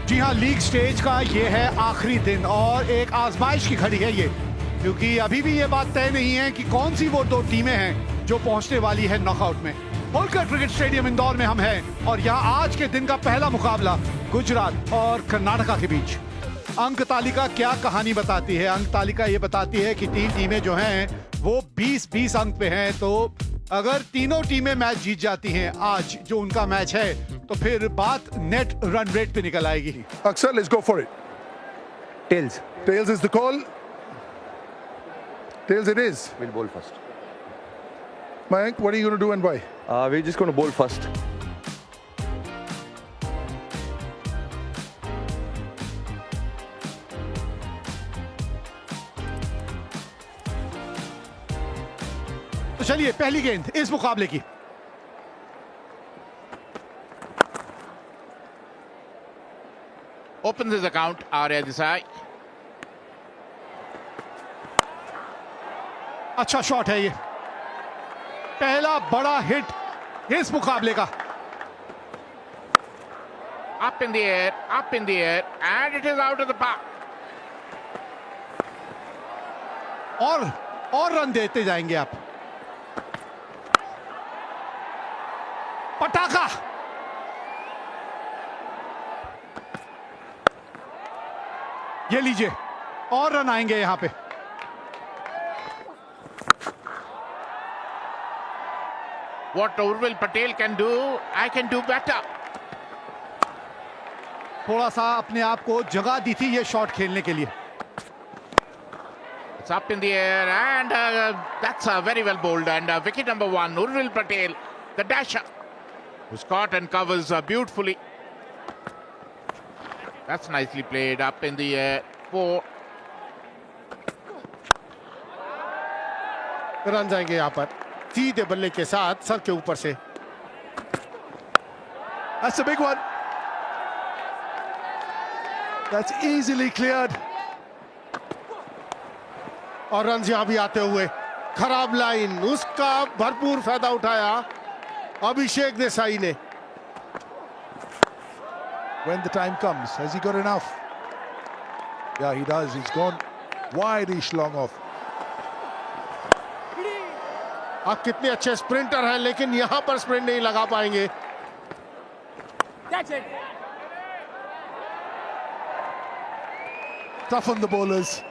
जी हाँ, league stage का ये है आखिरी दिन और एक आजमाइश की घड़ी है ये, क्योंकि अभी भी ये बात तय नहीं है कि कौन सी वो दो टीमें हैं जो पहुंचने वाली है नॉकआउट में। होलकर क्रिकेट स्टेडियम इंदौर में हम हैं और यहाँ आज के दिन का पहला मुकाबला गुजरात और कर्नाटका के बीच। अंक तालिका क्या कहानी बताती है? अंक तालिका ये बताती है कि तीन टीमें जो हैं वो 20-20 अंक पे हैं, तो अगर तीनों टीमें मैच जीत जाती हैं आज जो उनका मैच है, तो फिर बात नेट रन रेट पे निकल आएगी। Aksar, let's go for it. Tails. Tails is the call. Tails it is. We'll bowl first. Mayank, what are you going to do and why? We're just going to bowl first. तो चलिए पहली गेंद इस मुकाबले की। Opens his account, Arya Desai. अच्छा shot है ये, पहला बड़ा हिट इस मुकाबले का। Up in the air, and it is out of the park. और रन देते जाएंगे आप। पटाखा, ये लीजिए, और रन आएंगे यहां पे। What Urvil Patel can do, I can do better. थोड़ा सा अपने आप को जगह दी थी ये शॉट खेलने के लिए। It's up in the air, and that's very well bowled. And wicket number 1, Urvil Patel, the dasher, who's caught and covers beautifully. That's nicely played, up in the air. 4. Run जाएंगे यहाँ पर सीधे बल्ले के साथ सर के ऊपर से। That's a big one. That's easily cleared. और रन यहाँ भी आते हुए, खराब लाइन, उसका भरपूर फायदा उठाया अभिषेक देसाई ने। When the time comes, has he got enough? Yeah, he does. He's gone wide-ish long off. आप कितने अच्छे स्प्रिंटर हैं, लेकिन यहां पर स्प्रिंट नहीं लगा पाएंगे। Tough on the bowlers.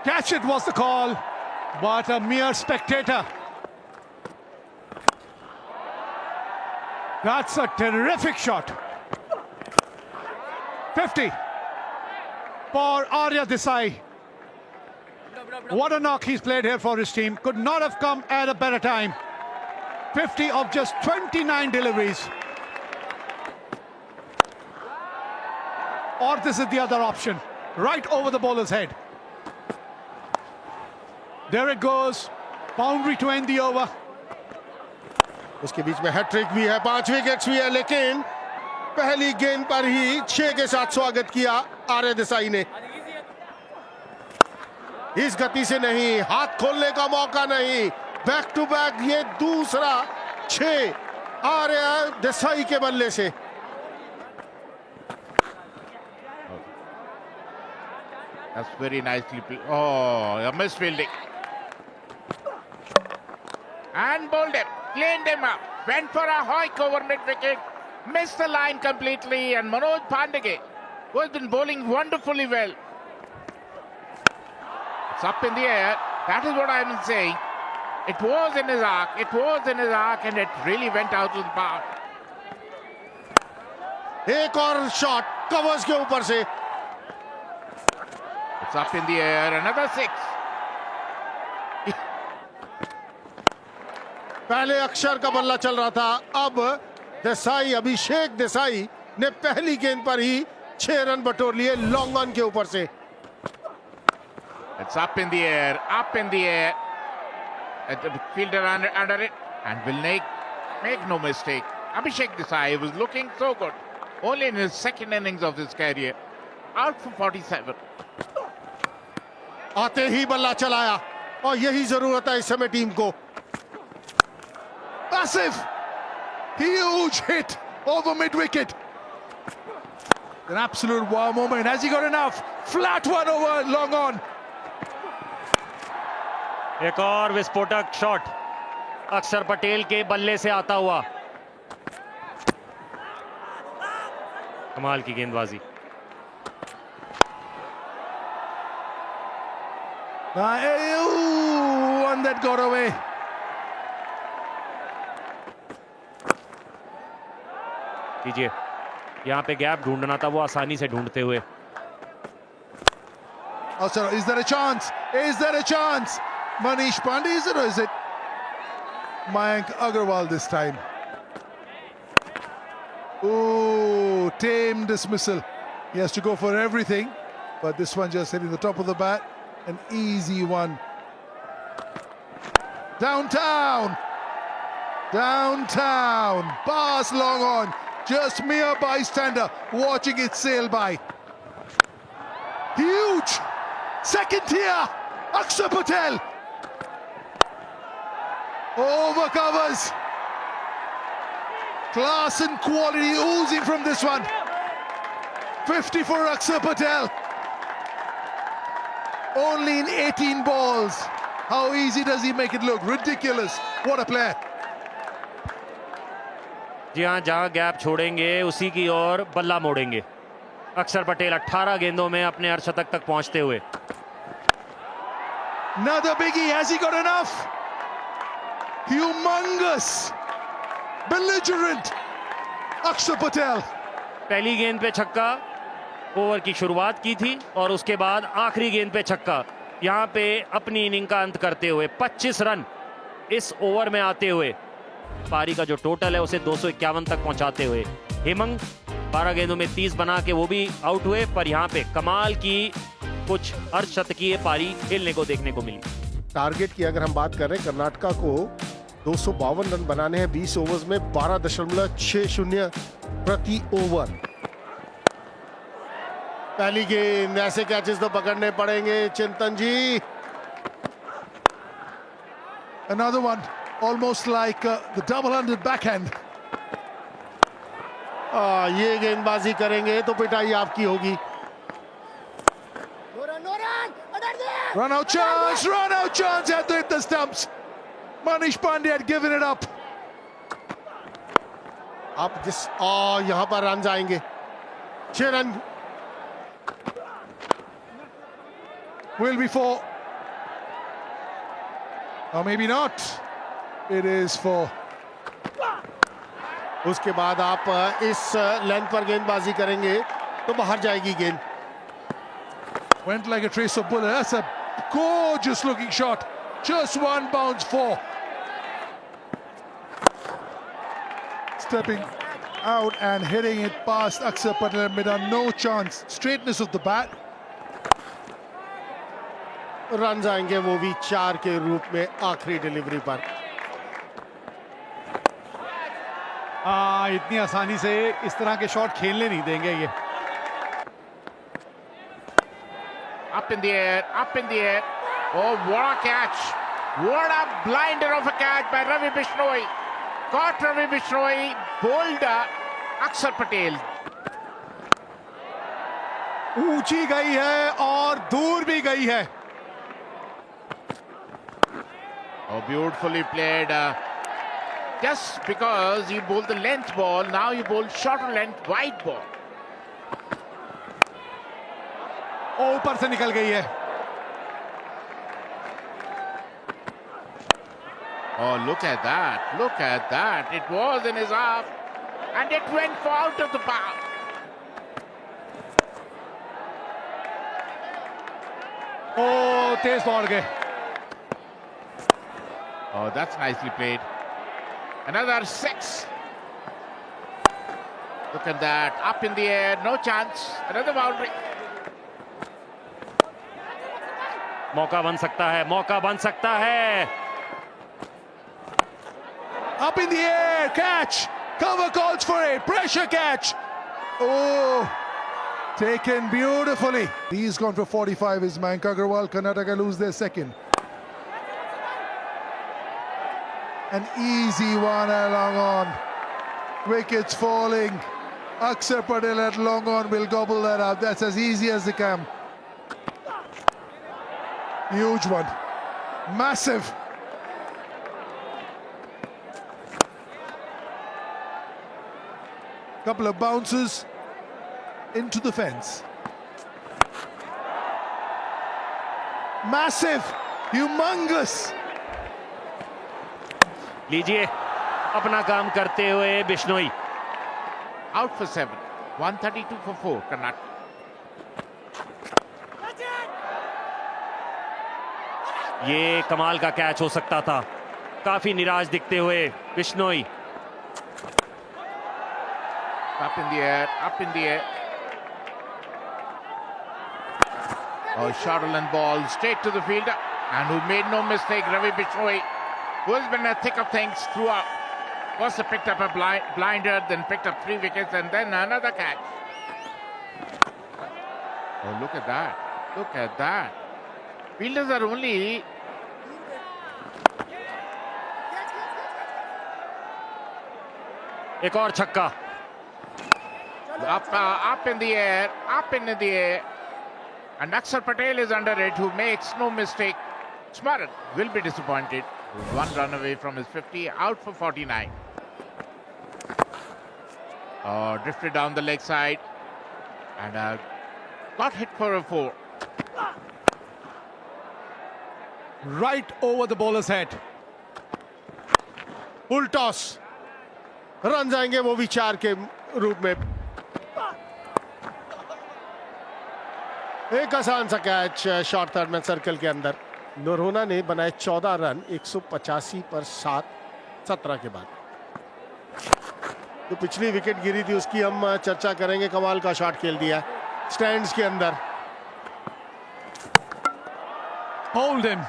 Catch it was the call, but a mere spectator. That's a terrific shot. 50 for Arya Desai. What a knock he's played here for his team. Could not have come at a better time. 50 of just 29 deliveries. Or this is the other option, right over the bowler's head. There it goes. Boundary to end the over. उसके बीच में hat trick भी है, 5 wickets भी है, लेकिन पहली गेंद पर ही 6 के साथ स्वागत किया आर्य देसाई ने। इस गति से नहीं, हाथ खोलने का मौका नहीं, बैक टू बैक ये दूसरा 6 आर्य देसाई के बल्ले से। That's very nicely played. Oh, a misfielding. And bowled him, cleaned him up, went for a hoik over mid-wicket, missed the line completely, and Manoj Pandey, who has been bowling wonderfully well. It's up in the air. That is what I've been saying. It was in his arc, and it really went out of the park. एक और shot covers के ऊपर से। It's up in the air, another 6. पहले अक्षर का बल्ला चल रहा था, अब देसाई, अभिषेक देसाई ने पहली गेंद पर ही 6 रन बटोर लिए लॉन्ग ऑन के ऊपर से। It's up in the air, The fielder under it, and will make no mistake. Abhishek Desai was looking so good, only in his second innings of his career. Out for 47. आते ही बल्ला चलाया, और यही जरूरत है इस समय टीम को। Massive! Huge hit over mid-wicket. An absolute wow moment. Has he got enough? Flat one over long on. एक और विस्फोटक शॉट अक्षर पटेल के बल्ले से आता हुआ। कमाल की गेंदबाजी। One that got away. कीजिए, यहाँ पे गैप ढूंढना था, वो आसानी से ढूंढते हुए। Oh, sorry. Is there a chance? Is there a chance? Manish Pandey, is it, or is it Mayank Agarwal this time? Oh, tame dismissal. He has to go for everything, but this one just hitting the top of the bat. An easy one. Downtown. Downtown. Pass long on. Just mere bystander watching it sail by. Huge. Second tier. Akshar Patel. Over covers. Class and quality oozing from this one. 50 for Akshar Patel. Only in 18 balls. How easy does he make it look? Ridiculous. What a player. जी हाँ, जहाँ gap छोड़ेंगे उसी की ओर बल्ला मोड़ेंगे। अक्षर पटेल 18 गेंदों में अपने अर्धशतक तक पहुंचते हुए। Another biggie. Has he got enough? Humongous. Belligerent. Akshar Patel. पहली गेंद पे छक्का, ओवर की शुरुआत की थी, और उसके बाद आखिरी गेंद पे छक्का। यहाँ पे अपनी इनिंग का अंत करते हुए 25 रन इस ओवर में आते हुए पारी का जो टोटल है उसे 251 तक पहुंचाते हुए हेमंग 12 गेंदों में 30 बना के वो भी आउट हुए। पर यहाँ पे कमाल की कुछ अर्धशतकीय पारी खेलने को देखने को मिली। टारगेट की अगर हम बात कर रहे हैं, कर्नाटका को 252 रन बनाने हैं 20 ओवर्स में 12.60 प्रति ओवर। पहली गेंद, ऐसे कैचेस तो पकड़ने पड़ेंगे चिंतन जी। Another one. Almost like the double-handed backhand. ये गेंदबाजी करेंगे तो पिटाई आपकी होगी। Run out chance. Run out chance. Had to hit the stumps. Manish Pandey had given it up. आप जिस यहाँ पर रन आएंगे 6 run. Will be 4. Or maybe not. It is 4. उसके बाद आप इस लेंथ पर गेंदबाजी करेंगे तो बाहर जाएगी गेंद। Went like a trace of bullet. That's a gorgeous looking shot. Just one bounce 4. Stepping out and hitting it past Akshar Patel made a no chance. Straightness of the bat. Run आएंगे वो भी 4 के रूप में आखिरी delivery पर। इतनी आसानी से इस तरह के शॉट खेलने नहीं देंगे ये। Up in the air, up in the air. Oh, what a catch. What a blinder of a catch by Ravi Bishnoi. Caught Ravi Bishnoi, bowled Akshar Patel. ऊंची गई है और दूर भी गई है। Oh, beautifully played. Just because you bowled the length ball, now you bowl shorter length wide ball. ऊपर से निकल गई है। Oh, look at that. Look at that. It was in his arm and it went for out of the park. ओ तेज दौड़ गए। Oh, that's nicely played. Another 6. Look at that. Up in the air. No chance. Another boundary. मौका बन सकता है, मौका बन सकता है। Up in the air, catch. Cover calls for it. Pressure catch. Oh, taken beautifully. He's gone for 45. Is Mayank Agarwal. Karnataka lose their second. An easy one along on. Wickets falling. Akshar Patel at long on will gobble that up. That's as easy as they come. Huge one. Massive. Couple of bounces into the fence. Massive. Humongous. लीजिए अपना काम करते हुए Bishnoi. Out for 7. 132 for 4. Karnataka. ये कमाल का catch हो सकता था। काफी निराश दिखते हुए Bishnoi. Up in the air, up in the air. Oh, Shuttle ball straight to the fielder, and who made no mistake, Ravi Bishnoi, who has been in the thick of things throughout. Was picked up a blinder, then picked up 3 wickets, and then another catch. Oh, look at that! Look at that! Fielders are only. एक और छक्का। Up in the air, up in the air. And Akshar Patel is under it, who makes no mistake. Smarak will be disappointed. 1 run away from his 50, out for 49. Drifted down the leg side and got hit for a 4. Right over the bowler's head. Full toss, run जाएंगे वो भी 4 के रूप में। एक आसान सा catch short third में सर्कल के अंदर। नोरोना ने बनाए 14 रन 185 पर 7 17 के बाद। तो पिछली विकेट गिरी थी उसकी हम चर्चा करेंगे। कमाल का शॉट खेल दिया स्टैंड्स के अंदर। Hold him.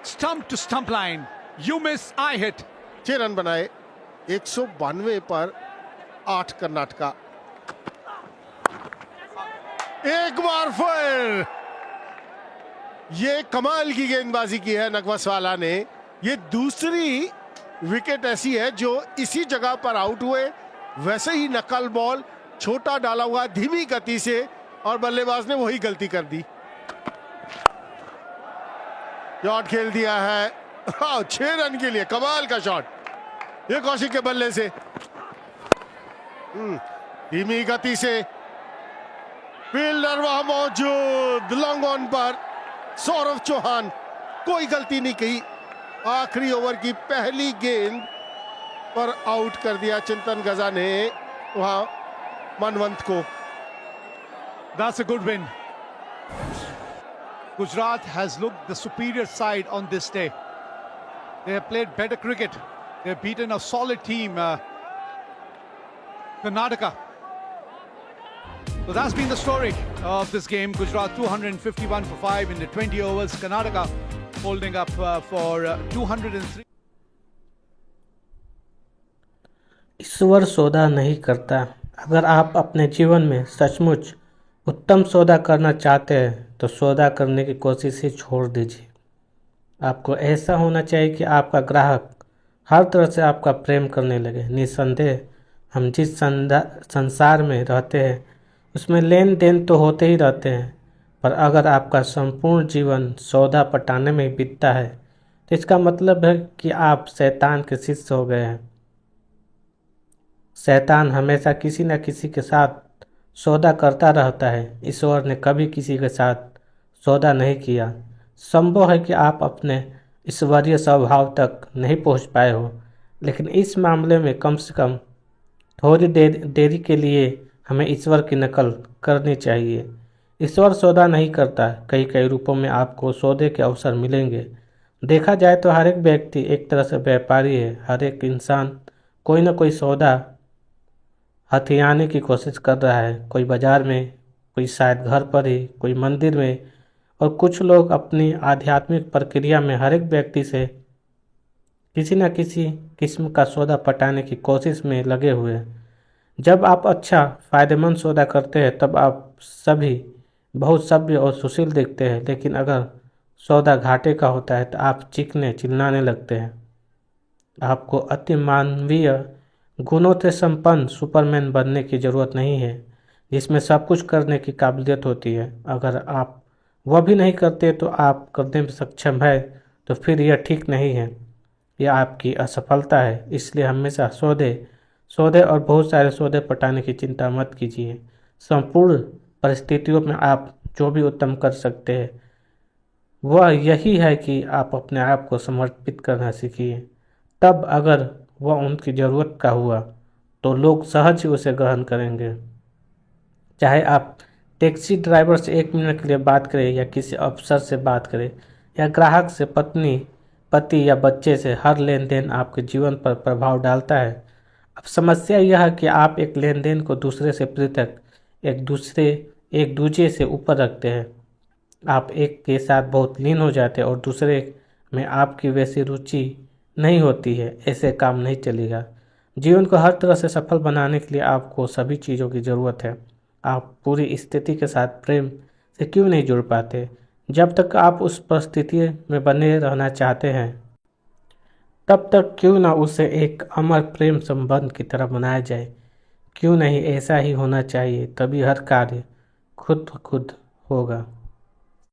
Stump to stump line. You miss, I hit. 6 run बनाए 192 पर 8 कर्नाटका। एक बार फिर ये कमाल की गेंदबाजी की है नकवसवाला ने। ये दूसरी विकेट ऐसी है जो इसी जगह पर आउट हुए। वैसे ही नकल बॉल छोटा डाला हुआ धीमी गति से, और बल्लेबाज ने वही गलती कर दी। शॉट खेल दिया है 6 रन के लिए। कमाल का शॉट ये कौशिक के बल्ले से, धीमी गति से। फील्डर वहां मौजूद, लॉन्ग ऑन पर सौरभ चौहान, कोई गलती नहीं की। आखिरी ओवर की पहली गेंद पर आउट कर दिया चिंतन गजा ने वहां मनवंत को। That's a good win. Gujarat has looked the superior side on this day. They have played better cricket. They have beaten a solid team, Karnataka. So that's been the story of this game. Gujarat 251 for 5 in the 20 overs. Karnataka holding up for 203. ईश्वर सौदा नहीं करता। अगर आप अपने जीवन में सचमुच उत्तम सौदा करना चाहते हैं तो सौदा करने की कोशिश ही छोड़ दीजिए। आपको ऐसा होना चाहिए कि आपका ग्राहक हर तरह से आपका प्रेम करने लगे। निस्संदेह हम जिस संसार में रहते हैं उसमें लेन देन तो होते ही रहते हैं, पर अगर आपका संपूर्ण जीवन सौदा पटाने में बीतता है तो इसका मतलब है कि आप शैतान के शिष्य हो गए हैं। शैतान हमेशा किसी न किसी के साथ सौदा करता रहता है। ईश्वर ने कभी किसी के साथ सौदा नहीं किया। संभव है कि आप अपने ईश्वरीय स्वभाव तक नहीं पहुंच पाए हो, लेकिन इस मामले में कम से कम थोड़ी देरी के लिए हमें ईश्वर की नकल करनी चाहिए। ईश्वर सौदा नहीं करता। कई रूपों में आपको सौदे के अवसर मिलेंगे। देखा जाए तो हर एक व्यक्ति एक तरह से व्यापारी है। हर एक इंसान कोई ना कोई सौदा हथियाने की कोशिश कर रहा है। कोई बाजार में, कोई शायद घर पर ही, कोई मंदिर में, और कुछ लोग अपनी आध्यात्मिक प्रक्रिया में हर एक व्यक्ति से किसी न किसी किस्म का सौदा पटाने की कोशिश में लगे हुए हैं। जब आप अच्छा फ़ायदेमंद सौदा करते हैं तब आप सभी बहुत सभ्य और सुशील दिखते हैं, लेकिन अगर सौदा घाटे का होता है तो आप चीखने चिल्लाने लगते हैं। आपको अति मानवीय गुणों से संपन्न सुपरमैन बनने की ज़रूरत नहीं है जिसमें सब कुछ करने की काबिलियत होती है। अगर आप वह भी नहीं करते तो आप करने में सक्षम है तो फिर यह ठीक नहीं है, यह आपकी असफलता है। इसलिए हमेशा सौदे और बहुत सारे सौदे पटाने की चिंता मत कीजिए। संपूर्ण परिस्थितियों में आप जो भी उत्तम कर सकते हैं वह यही है कि आप अपने आप को समर्पित करना सीखिए। तब अगर वह उनकी ज़रूरत का हुआ तो लोग सहज ही उसे ग्रहण करेंगे। चाहे आप टैक्सी ड्राइवर से 1 मिनट के लिए बात करें या किसी अफसर से बात करें या ग्राहक से, पत्नी, पति या बच्चे से, हर लेन देन आपके जीवन पर प्रभाव डालता है। अब समस्या यह है कि आप एक लेन देन को दूसरे से पृथक, एक दूजे से ऊपर रखते हैं। आप एक के साथ बहुत लीन हो जाते हैं और दूसरे में आपकी वैसी रुचि नहीं होती है। ऐसे काम नहीं चलेगा। जीवन को हर तरह से सफल बनाने के लिए आपको सभी चीज़ों की ज़रूरत है। आप पूरी स्थिति के साथ प्रेम से क्यों नहीं जुड़ पाते? जब तक आप उस परिस्थिति में बने रहना चाहते हैं तब तक क्यों ना उसे एक अमर प्रेम संबंध की तरह बनाया जाए। क्यों नहीं ऐसा ही होना चाहिए, तभी हर कार्य खुद ब खुद होगा।